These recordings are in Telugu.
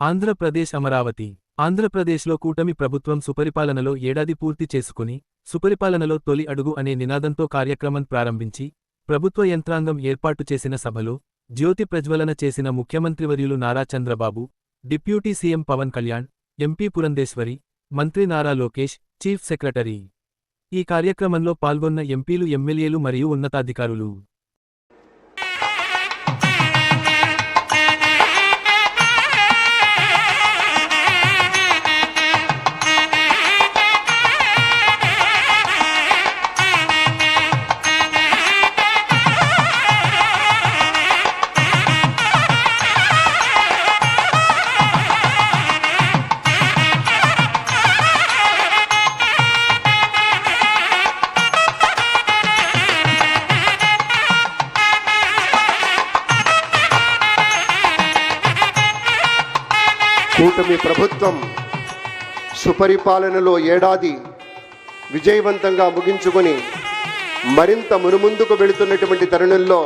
ఆంధ్రప్రదేశ్ అమరావతి. ఆంధ్రప్రదేశ్లో కూటమి ప్రభుత్వం సుపరిపాలనలో ఏడాది పూర్తి చేసుకుని, సుపరిపాలనలో తొలి అడుగు అనే నినాదంతో కార్యక్రమం ప్రారంభించి, ప్రభుత్వ యంత్రాంగం ఏర్పాటు చేసిన సభలో, జ్యోతి ప్రజ్వలన చేసిన ముఖ్యమంత్రివర్యులు Nara Chandrababu, deputy CM Pawan Kalyan, MP Purandeswari, మంత్రి నారా లోకేష్, చీఫ్ సెక్రటరీ. ఈ కార్యక్రమంలో పాల్గొన్న ఎంపీలు, ఎమ్మెల్యేలు మరియు ఉన్నతాధికారులు. కూటమి ప్రభుత్వం సుపరిపాలనలో ఏడాది విజయవంతంగా ముగించుకొని మరింత మునుముందుకు వెళుతున్నటువంటి తరుణంలో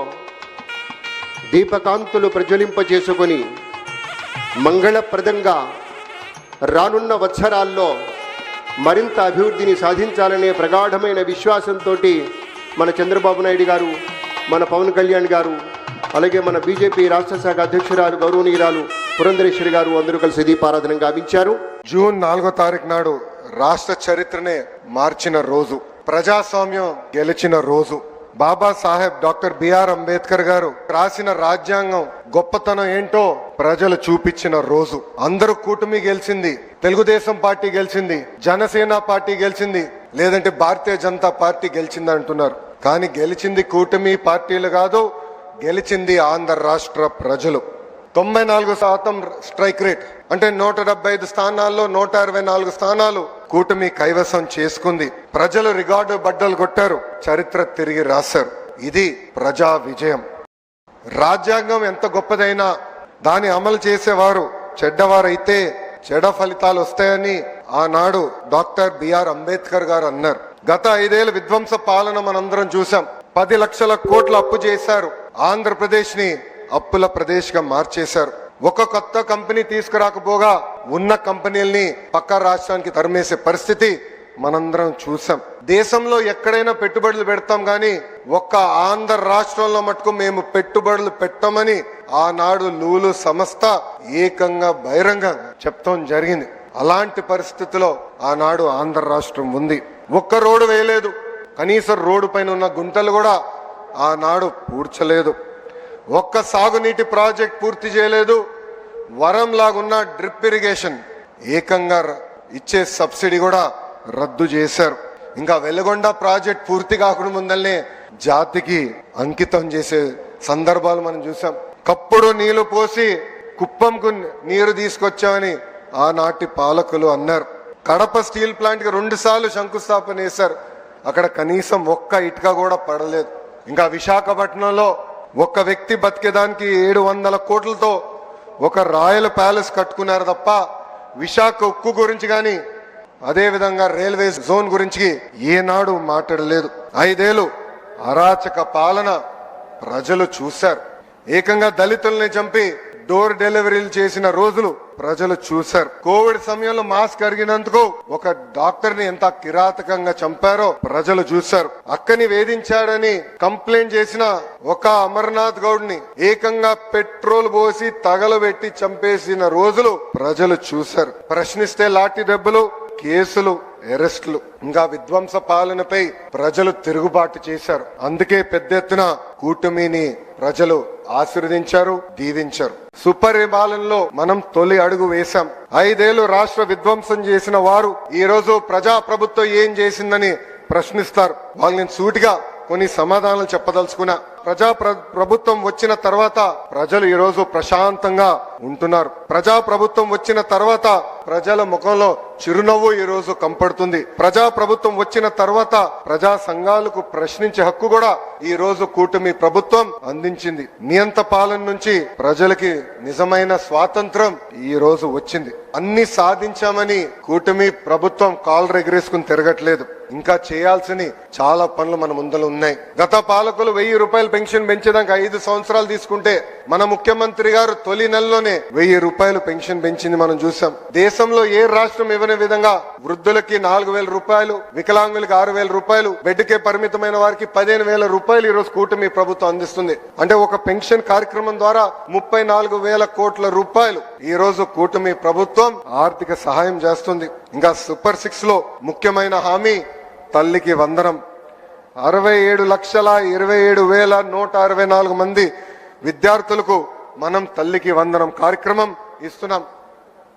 దీపకాంతులు ప్రజ్వలింపచేసుకొని మంగళప్రదంగా రానున్న వత్సరాల్లో మరింత అభివృద్ధిని సాధించాలనే ప్రగాఢమైన విశ్వాసంతో మన చంద్రబాబు నాయుడు గారు, మన పవన్ కళ్యాణ్ గారు, అలాగే మన బీజేపీ రాష్ట్ర శాఖ అధ్యక్షురాలు గౌరవనీయురాలు పురంధరేశ్వరి గారు అందరూ కలిసి దీపారాధన గావించారు. జూన్ 4వ తారీఖు నాడు రాష్ట్ర చరిత్రనే మార్చిన రోజు, ప్రజాస్వామ్యం గెలిచిన రోజు, బాబాసాహెబ్ డాక్టర్ బిఆర్ అంబేద్కర్ గారు రాసిన రాజ్యాంగం గొప్పతనం ఏంటో ప్రజలు చూపించిన రోజు. అందరూ కూటమి గెలిచింది, తెలుగుదేశం పార్టీ గెలిచింది, జనసేన పార్టీ గెలిచింది, లేదంటే భారతీయ జనతా పార్టీ గెలిచింది అంటున్నారు. కానీ గెలిచింది కూటమి పార్టీలు కాదు, గెలిచింది ఆంధ్ర రాష్ట్ర ప్రజలు. 94% స్ట్రైక్ రేట్ అంటే 175 స్థానాల్లో 164 స్థానాలు కూటమి కైవసం చేసుకుంది. ప్రజలు రికార్డు బద్దలు కొట్టారు, చరిత్ర తిరిగి రాశారు. ఇది ప్రజా విజయం. రాజ్యాంగం ఎంత గొప్పదైనా దాన్ని అమలు చేసేవారు చెడ్డవారైతే చెడ్డ ఫలితాలు వస్తాయని ఆనాడు డాక్టర్ బిఆర్ అంబేద్కర్ గారు అన్నారు. గత 5 ఏళ్ల విధ్వంస పాలన మనందరం చూసాం. 10 లక్షల కోట్ల అప్పు చేశారు. ఆంధ్రప్రదేశ్ ని అప్పుల ప్రదేశ్ గా మార్చేశారు. ఒక కొత్త కంపెనీ తీసుకురాకపోగా ఉన్న కంపెనీల్ని పక్క రాష్ట్రానికి తరిమేసే పరిస్థితి మనందరం చూసాం. దేశంలో ఎక్కడైనా పెట్టుబడులు పెడతాం గాని ఒక్క ఆంధ్ర రాష్ట్రంలో మటుకు మేము పెట్టుబడులు పెట్టమని ఆనాడు లూలు సంస్థ ఏకంగా బహిరంగంగా చెప్తాం జరిగింది. అలాంటి పరిస్థితిలో ఆనాడు ఆంధ్ర రాష్ట్రం ఉంది. ఒక్క రోడ్డు వేయలేదు, కనీసం రోడ్డు పైన ఉన్న గుంటలు కూడా ఆనాడు పూడ్చలేదు. ఒక్క సాగునీటి ప్రాజెక్ట్ పూర్తి చేయలేదు. వరంలాగున్న డ్రిప్ ఇరిగేషన్ ఏకంగా ఇచ్చే సబ్సిడీ కూడా రద్దు చేశారు. ఇంకా వెలుగొండ ప్రాజెక్ట్ పూర్తి కాకుండా ముందల్నే జాతికి అంకితం చేసే సందర్భాలు మనం చూసాం. కప్పుడు నీళ్లు పోసి కుప్పంకు నీరు తీసుకొచ్చామని ఆనాటి పాలకులు అన్నారు. కడప స్టీల్ ప్లాంట్ కి 2 సార్లు శంకుస్థాపన చేశారు. అక్కడ కనీసం ఒక్క ఇటుక కూడా పడలేదు. ఇంకా విశాఖపట్నంలో ఒక వ్యక్తి బతికేదానికి 700 కోట్లతో ఒక రాయల్ ప్యాలెస్ కట్టుకున్నారు తప్ప విశాఖ ఉక్కు గురించి కానీ అదేవిధంగా రైల్వే జోన్ గురించి ఏనాడు మాట్లాడలేదు. 5 ఏళ్లు అరాచక పాలన ప్రజలు చూశారు. ఏకంగా దళితుల్ని చంపి డోర్ డెలివరీలు చేసిన రోజులు ప్రజలు చూశారు. కోవిడ్ సమయంలో మాస్క్ అరిగినందుకు ఒక డాక్టర్ ని ఎంత కిరాతకంగా చంపారో ప్రజలు చూశారు. అక్కని వేధించాడని కంప్లైంట్ చేసిన ఒక అమర్నాథ్ గౌడ్ ని ఏకంగా పెట్రోల్ పోసి తగలబెట్టి చంపేసిన రోజులు ప్రజలు చూశారు. ప్రశ్నిస్తే లాఠీ దెబ్బలు, కేసులు, అరెస్టులు. ఇంకా విధ్వంస పాలనపై ప్రజలు తిరుగుబాటు చేశారు. అందుకే పెద్ద ఎత్తున కూటమిని ప్రజలు ఆశీర్వదించారు, దీవించారు. సుపరిపాలనలో మనం తొలి అడుగు వేశాం. 5 ఏళ్లు రాష్ట్ర విధ్వంసం చేసిన వారు ఈ రోజు ప్రజా ప్రభుత్వం ఏం చేసిందని ప్రశ్నిస్తారు. వాళ్ళని సూటిగా కొన్ని సమాధానాలు చెప్పదలుచుకున్నా. ప్రభుత్వం వచ్చిన తర్వాత ప్రజలు ఈ రోజు ప్రశాంతంగా ఉంటున్నారు. ప్రజా ప్రభుత్వం వచ్చిన తర్వాత ప్రజల ముఖంలో చిరునవ్వు ఈ రోజు కంపడుతుంది. ప్రజా ప్రభుత్వం వచ్చిన తర్వాత ప్రజా సంఘాలకు ప్రశ్నించే హక్కు కూడా ఈ రోజు కూటమి ప్రభుత్వం అందించింది. నియంత పాలన నుంచి ప్రజలకి నిజమైన స్వాతంత్రం ఈ రోజు వచ్చింది. అన్ని సాధించామని కూటమి ప్రభుత్వం కాళ్ళు ఎగరేసుకుని తిరగట్లేదు. ఇంకా చేయాల్సిన చాలా పనులు మన ముందర ఉన్నాయి. గత పాలకులు 1000 రూపాయల పెన్షన్ పెంచేదానికి 5 సంవత్సరాలు తీసుకుంటే మన ముఖ్యమంత్రి గారు తొలి నెలలోనే 1000 రూపాయలు పెన్షన్ పెంచింది మనం చూసాం. దేశంలో ఏ రాష్ట్రం ఇవ్వని విధంగా వృద్ధులకి 4000 రూపాయలు, వికలాంగులకి 6000 రూపాయలు, బెడ్కే పరిమితమైన వారికి 15000 రూపాయలు ఈ రోజు కూటమి ప్రభుత్వం అందిస్తుంది. అంటే ఒక పెన్షన్ కార్యక్రమం ద్వారా 34,000 కోట్ల రూపాయలు ఈ రోజు కూటమి ప్రభుత్వం ఆర్థిక సహాయం చేస్తుంది. ఇంకా సూపర్ 6 లో ముఖ్యమైన హామీ తల్లికి వందనం. 67,27,164 మంది విద్యార్థులకు మనం తల్లికి వందనం కార్యక్రమం ఇస్తున్నాం.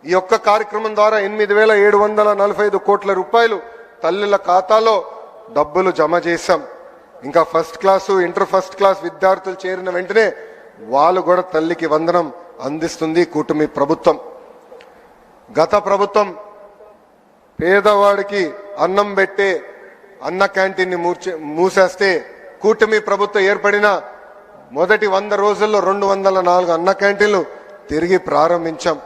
ఈ యొక్క కార్యక్రమం ద్వారా 8,745 కోట్ల రూపాయలు తల్లుల ఖాతాలో డబ్బులు జమ చేశాం. ఇంకా first class, inter first class విద్యార్థులు చేరిన వెంటనే వాళ్ళు కూడా తల్లికి వందనం అందిస్తుంది కూటమి ప్రభుత్వం. గత ప్రభుత్వం పేదవాడికి అన్నం పెట్టే అన్న క్యాంటీన్ని మూసేస్తే కూటమి ప్రభుత్వం ఏర్పడిన మొదటి 100 రోజుల్లో 204 అన్న క్యాంటీన్లు తిరిగి ప్రారంభించాం.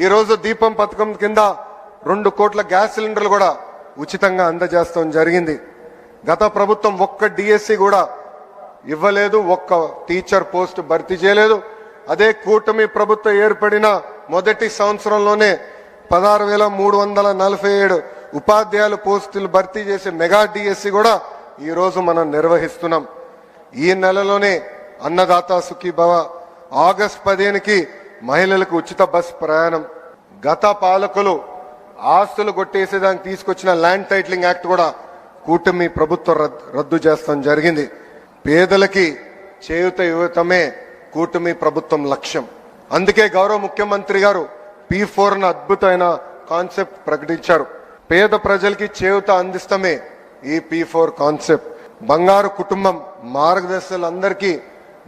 ఈరోజు దీపం పథకం కింద 2 కోట్ల గ్యాస్ సిలిండర్లు కూడా ఉచితంగా అందజేస్తాం జరిగింది. గత ప్రభుత్వం ఒక్క డిఎస్సి కూడా ఇవ్వలేదు, ఒక్క టీచర్ పోస్ట్ భర్తీ చేయలేదు. అదే కూటమి ప్రభుత్వం ఏర్పడిన మొదటి సంవత్సరంలోనే 16,347 ఉపాధ్యాయుల పోస్టులు భర్తీ చేసే మెగా డిఎస్సి కూడా ఈ రోజు మనం నిర్వహిస్తున్నాం. ఈ నెలలోనే అన్నదాత సుఖీభవ, ఆగస్టు 15కి మహిళలకు ఉచిత బస్ ప్రయాణం. గత పాలకులు ఆస్తులు కొట్టేసేదానికి తీసుకొచ్చిన ల్యాండ్ టైటిలింగ్ యాక్ట్ కూడా కూటమి ప్రభుత్వం రద్దు చేస్తాం జరిగింది. పేదలకి చేయూత ఇవ్వటమే కూటమి ప్రభుత్వం లక్ష్యం. అందుకే గౌరవ ముఖ్యమంత్రి గారు P4 అద్భుతమైన కాన్సెప్ట్ ప్రకటించారు. పేద ప్రజలకి చేయూత అందిస్తమే ఈ P4 కాన్సెప్ట్. బంగారు కుటుంబం మార్గదర్శకులందరికీ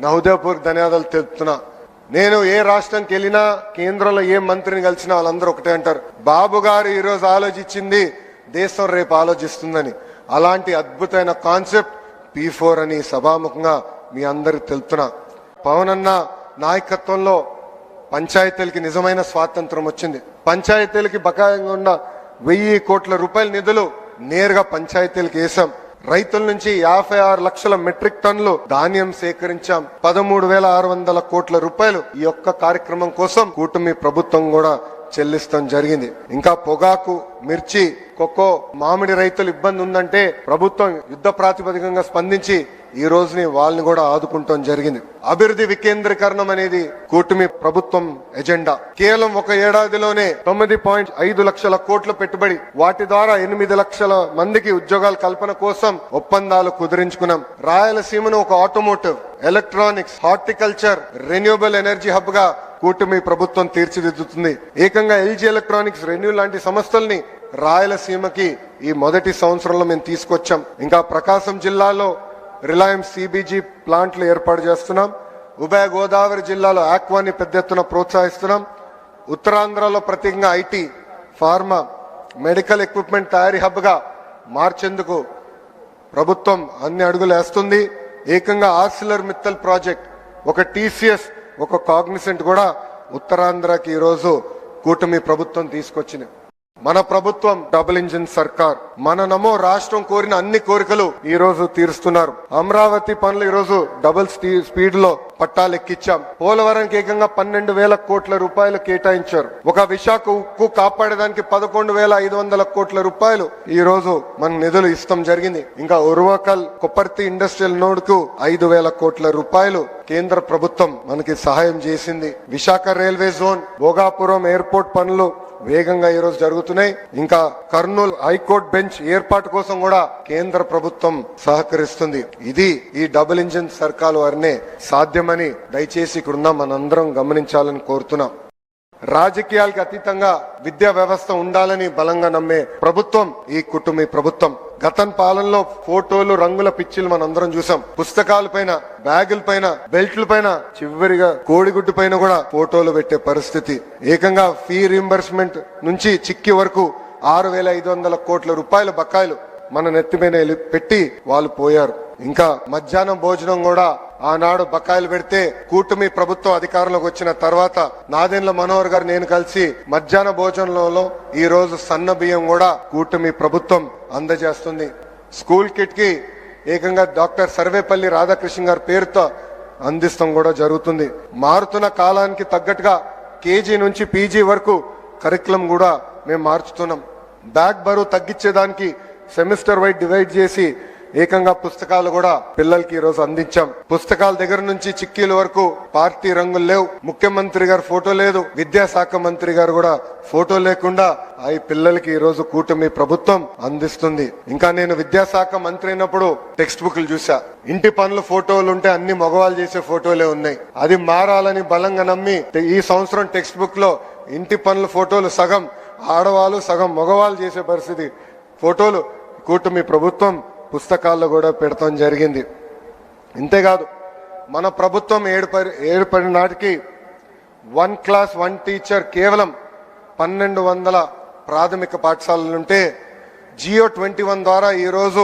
నా హృదయపూర్వక ధన్యవాదాలు తెలుపుతున్నా. నేను ఏ రాష్ట్రంకి వెళ్ళినా, కేంద్రంలో ఏ మంత్రిని కలిసినా వాళ్ళందరూ ఒకటే అంటారు, బాబు గారు ఈరోజు ఆలోచించింది దేశం రేపు ఆలోచిస్తుందని. అలాంటి అద్భుతమైన కాన్సెప్ట్ P4 అని సభాముఖంగా మీ అందరికి తెలుపుతున్నా. పవన్ అన్న నాయకత్వంలో పంచాయతీలకి నిజమైన స్వాతంత్రం వచ్చింది. పంచాయతీలకి బకాయంగా ఉన్న 1000 కోట్ల రూపాయల నిధులు నేరుగా పంచాయతీలకు వేశాం. రైతుల నుంచి 56 లక్షల మెట్రిక్ టన్నులు ధాన్యం సేకరించాం. 13,600 కోట్ల రూపాయలు ఈ యొక్క కార్యక్రమం కోసం కూటమి ప్రభుత్వం కూడా చెల్లిస్తాం జరిగింది. ఇంకా పొగాకు, మిర్చి, కొక్కో, మామిడి రైతులు ఇబ్బంది ఉందంటే ప్రభుత్వం యుద్ధ ప్రాతిపదికంగా స్పందించి ఈ రోజుని వాళ్ళని కూడా ఆదుకుంటాం జరిగింది. అభివృద్ధి వికేంద్రీకరణం అనేది కూటమి ప్రభుత్వం ఎజెండా. కేవలం ఒక ఏడాదిలోనే 9.5 లక్షల కోట్ల పెట్టుబడి, వాటి ద్వారా 8 లక్షల మందికి ఉద్యోగాల కల్పన కోసం ఒప్పందాలు కుదిరించుకున్నాం. రాయలసీమను ఒక automotive, electronics, horticulture, renewable energy hub గా కూటమి ప్రభుత్వం తీర్చిదిద్దుతుంది. ఏకంగా LG ఎలక్ట్రానిక్స్, రెన్యూ లాంటి సంస్థల్ని రాయలసీమకి ఈ మొదటి సంవత్సరంలో మేము తీసుకొచ్చాం. ఇంకా ప్రకాశం జిల్లాలో రిలయన్స్ CBG ప్లాంట్లు ఏర్పాటు చేస్తున్నాం. ఉభయ గోదావరి జిల్లాలో ఆక్వాని పెద్ద ఎత్తున ప్రోత్సహిస్తున్నాం. ఉత్తరాంధ్రలో ప్రత్యేకంగా IT, ఫార్మా, మెడికల్ ఎక్విప్మెంట్ తయారీ హబ్ గా మార్చేందుకు ప్రభుత్వం అన్ని అడుగులు వేస్తుంది. ఏకంగా ఆర్సిలర్ మిత్తల్ ప్రాజెక్ట్, ఒక TCS, ఒక కాగ్నిసెంట్ కూడా ఉత్తరాంధ్రకి ఈరోజు కూటమి ప్రభుత్వం తీసుకొచ్చింది. మన ప్రభుత్వం డబుల్ ఇంజిన్ సర్కార్. మన నమో రాష్ట్రం కోరిన అన్ని కోరికలు ఈ రోజు తీరుస్తున్నారు. అమరావతి పనులు ఈ రోజు డబుల్ స్పీడ్ లో పట్టాలెక్కిచ్చాం. పోలవరంకి ఏకంగా 12,000 కోట్ల రూపాయలు కేటాయించారు. ఒక విశాఖ ఉక్కు కాపాడడానికి 11,500 కోట్ల రూపాయలు ఈ రోజు మన నిధులు ఇస్తాం జరిగింది. ఇంకా ఉర్వకల్ కొప్పర్తి ఇండస్ట్రియల్ నోడ్ కు 5,000 కోట్ల రూపాయలు కేంద్ర ప్రభుత్వం మనకి సహాయం చేసింది. Visakha railway zone, Bhogapuram airport పనులు వేగంగా ఈ రోజు జరుగుతున్నాయి. ఇంకా కర్నూలు హైకోర్టు బెంచ్ ఏర్పాటు కోసం కూడా కేంద్ర ప్రభుత్వం సహకరిస్తుంది. ఇది ఈ డబుల్ ఇంజిన్ సర్కార్ వారినే సాధ్యమని దయచేసి ఇక్కడున్న మనందరం గమనించాలని కోరుతున్నాం. రాజకీయాలకు అతీతంగా విద్యా వ్యవస్థ ఉండాలని బలంగా నమ్మే ప్రభుత్వం ఈ కుటుంబీ ప్రభుత్వం. గత పాలనలో ఫోటోలు, రంగుల పిచ్చిలు మనందరం చూసాం. పుస్తకాల పైన, బ్యాగుల పైన, బెల్ట్ల పైన, చివరిగా కోడిగుడ్డు పైన కూడా ఫోటోలు పెట్టే పరిస్థితి. ఏకంగా ఫీ రీంబర్స్మెంట్ నుంచి చిక్కి వరకు 6,500 కోట్ల రూపాయల బకాయిలు మన నెత్తిపైన పెట్టి వాళ్ళు పోయారు. ఇంకా మధ్యాహ్నం భోజనం కూడా ఆనాడు బకాయిలు పెడితే కూటమి ప్రభుత్వం అధికారంలోకి వచ్చిన తర్వాత నాదెండ్ల మనోహర్ గారు నేను కలిసి మధ్యాహ్న భోజనంలో ఈ రోజు సన్న బియ్యం కూడా కూటమి ప్రభుత్వం అందజేస్తుంది. స్కూల్ కిట్ కి ఏకంగా డాక్టర్ సర్వేపల్లి రాధాకృష్ణ గారి పేరుతో అందిస్తాం కూడా జరుగుతుంది. మారుతున్న కాలానికి తగ్గట్టుగా కేజీ నుంచి పీజీ వరకు కరికులం కూడా మేము మార్చుతున్నాం. బ్యాగ్ బరువు తగ్గించేదానికి సెమిస్టర్ వైడ్ డివైడ్ చేసి ఏకంగా పుస్తకాలు కూడా పిల్లలకి ఈ రోజు అందించాం. పుస్తకాల దగ్గర నుంచి చిక్కీల వరకు పార్టీ రంగులు లేవు. ముఖ్యమంత్రి గారు ఫోటో లేదు, విద్యాశాఖ మంత్రి గారు కూడా ఫోటో లేకుండా ఈ పిల్లలకి ఈ రోజు కూటమి ప్రభుత్వం అందిస్తుంది. ఇంకా నేను విద్యాశాఖ మంత్రి అయినప్పుడు టెక్స్ట్ బుక్లు చూసా. ఇంటి పనుల ఫోటోలు ఉంటే అన్ని మగవాళ్ళు చేసే ఫోటోలే ఉన్నాయి. అది మారాలని బలంగా నమ్మి ఈ సంవత్సరం టెక్స్ట్ బుక్ లో ఇంటి పనుల ఫోటోలు సగం ఆడవాళ్ళు సగం మగవాళ్ళు చేసే పరిస్థితి ఫోటోలు కూటమి ప్రభుత్వం పుస్తకాల్లో కూడా పెడతాం జరిగింది. ఇంతేకాదు మన ప్రభుత్వం ఏడుపడి నాటికి 1 క్లాస్ 1 టీచర్ కేవలం 1200 ప్రాథమిక పాఠశాలలుంటే జియో 21 ద్వారా ఈరోజు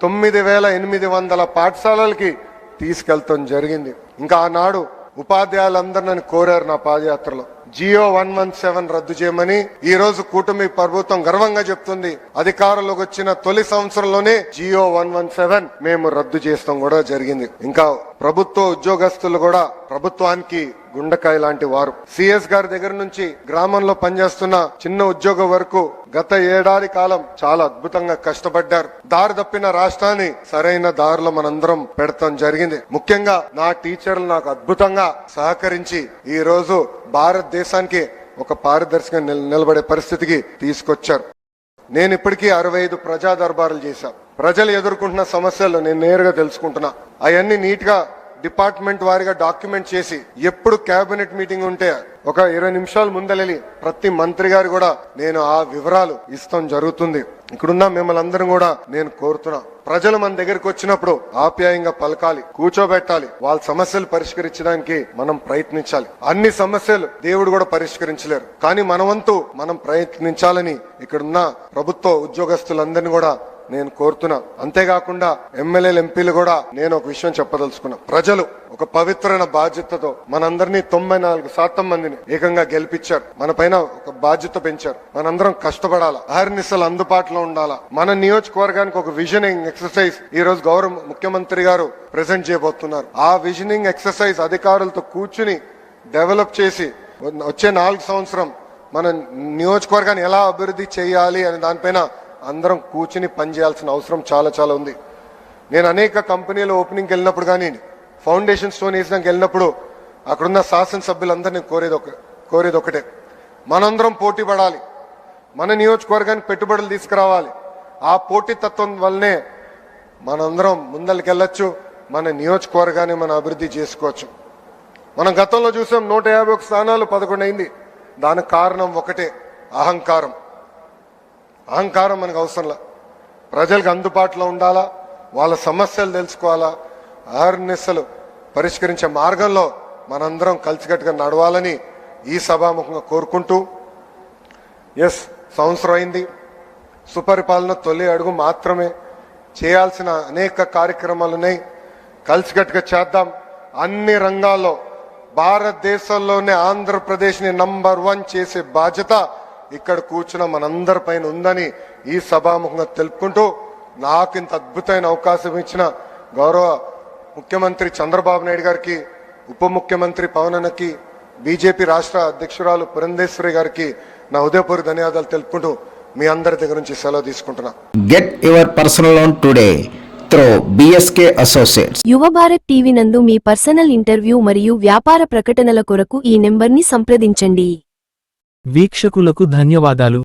9800 పాఠశాలలకి తీసుకెళ్తాం జరిగింది. ఇంకా ఆనాడు ఉపాధ్యాయులందరూ నన్ను కోరారు నా పాదయాత్రలో జియో 117 రద్దు చేయమని. ఈ రోజు కూటమి ప్రభుత్వం గర్వంగా చెప్తుంది అధికారంలోకి వచ్చిన తొలి సంవత్సరంలోనే జియో 117 మేము రద్దు చేస్తాం కూడా జరిగింది. ఇంకా ప్రభుత్వ ఉద్యోగస్తులు కూడా ప్రభుత్వానికి గుండెకాయ లాంటి వారు. సిఎస్ గారి దగ్గర నుంచి గ్రామంలో పనిచేస్తున్న చిన్న ఉద్యోగం వరకు గత ఏడాది కాలం చాలా అద్భుతంగా కష్టపడ్డారు. దారి తప్పిన రాష్ట్రాన్ని సరైన దారిలో మనందరం పెడతాం జరిగింది. ముఖ్యంగా నా టీచర్లు నాకు అద్భుతంగా సహకరించి ఈ రోజు భారతదేశానికి ఒక పారదర్శకంగా నిలబడే పరిస్థితికి తీసుకొచ్చారు. నేను ఇప్పటికీ 65 ప్రజా దర్బారులు చేశా. ప్రజలు ఎదుర్కొంటున్న సమస్యలు నేను నేరుగా తెలుసుకుంటున్నా. అవన్నీ నీట్ గా డిపార్ట్మెంట్ వారిగా డాక్యుమెంట్ చేసి ఎప్పుడు కేబినెట్ మీటింగ్ ఉంటే ఒక 20 నిమిషాల ముందలెళ్ళి ప్రతి మంత్రి గారు కూడా నేను ఆ వివరాలు ఇస్తాం జరుగుతుంది. ఇక్కడున్న మిమ్మల్ని అందరం కూడా నేను కోరుతున్నా, ప్రజలు మన దగ్గరికి వచ్చినప్పుడు ఆప్యాయంగా పలకాలి, కూర్చోబెట్టాలి, వాళ్ళ సమస్యలు పరిష్కరించడానికి మనం ప్రయత్నించాలి. అన్ని సమస్యలు దేవుడు కూడా పరిష్కరించలేరు, కానీ మన వంతు మనం ప్రయత్నించాలని ఇక్కడున్న ప్రభుత్వ ఉద్యోగస్తులందరినీ కూడా నేను కోరుతున్నా. అంతేకాకుండా ఎమ్మెల్యేలు ఎంపీలు కూడా నేను ఒక విషయం చెప్పదలుచుకున్నా. ప్రజలు ఒక పవిత్రమైన బాధ్యతతో మనందరినీ 94% మందిని ఏకంగా గెలిపించారు. మన పైన ఒక బాధ్యత పెంచారు. మనందరం కష్టపడాలా, అహర్నిశలు అందుబాటులో ఉండాలా. మన నియోజకవర్గానికి ఒక విజనింగ్ ఎక్సర్సైజ్ ఈ రోజు గౌరవ ముఖ్యమంత్రి గారు ప్రెజెంట్ చేయబోతున్నారు. ఆ విజనింగ్ ఎక్సర్సైజ్ అధికారులతో కూర్చుని డెవలప్ చేసి వచ్చే 4 సంవత్సరం మన నియోజకవర్గాన్ని ఎలా అభివృద్ధి చేయాలి అనే దానిపైన అందరం కూర్చుని పనిచేయాల్సిన అవసరం చాలా చాలా ఉంది. నేను అనేక కంపెనీల ఓపెనింగ్కి వెళ్ళినప్పుడు కానీ ఫౌండేషన్ స్టోన్ వేసినాక వెళ్ళినప్పుడు అక్కడున్న శాసనసభ్యులందరినీ కోరేది ఒకటే, మనందరం పోటీ పడాలి, మన నియోజకవర్గానికి పెట్టుబడులు తీసుకురావాలి. ఆ పోటీ తత్వం వల్లనే మనందరం ముందరికెళ్ళొచ్చు, మన నియోజకవర్గాన్ని మనం అభివృద్ధి చేసుకోవచ్చు. మనం గతంలో చూసాం 151 స్థానాలు 11 అయింది. దానికి కారణం ఒకటే, అహంకారం. అహంకారం మనకు అవసరంలా. ప్రజలకు అందుబాటులో ఉండాలా, వాళ్ళ సమస్యలు తెలుసుకోవాలా, అహర్నిశలు పరిష్కరించే మార్గంలో మనందరం కలిసికట్టుగా నడవాలని ఈ సభాముఖంగా కోరుకుంటూ, సంవత్సరం అయింది. సుపరిపాలన తొలి అడుగు మాత్రమే. చేయాల్సిన అనేక కార్యక్రమాలున్నాయి. కలిసికట్టుగా చేద్దాం. అన్ని రంగాల్లో భారతదేశంలోనే ఆంధ్రప్రదేశ్ని నంబర్ 1 చేసే బాధ్యత ఇక్కడ కూర్చున్న మనందరి పైన ఉందని ఈ సభాముఖంగా తెలుపుకుంటూ, నాకు ఇంత అద్భుతమైన అవకాశం ఇచ్చిన గౌరవ ముఖ్యమంత్రి చంద్రబాబు నాయుడు గారికి, ఉప ముఖ్యమంత్రి పవన్ అన్నకి, బీజేపీ రాష్ట్ర అధ్యక్షురాలు పురంధేశ్వరి గారికి నా హృదయపూర్వక ధన్యవాదాలు తెలుపుకుంటూ మీ అందరి దగ్గర నుంచి సెలవు తీసుకుంటున్నా. Get your personal loan today through BSK Associates. యువ భారత్ టీవీ నందు మీ పర్సనల్ ఇంటర్వ్యూ మరియు వ్యాపార ప్రకటనల కొరకు ఈ నెంబర్ని సంప్రదించండి. వీక్షకులకు ధన్యవాదాలు.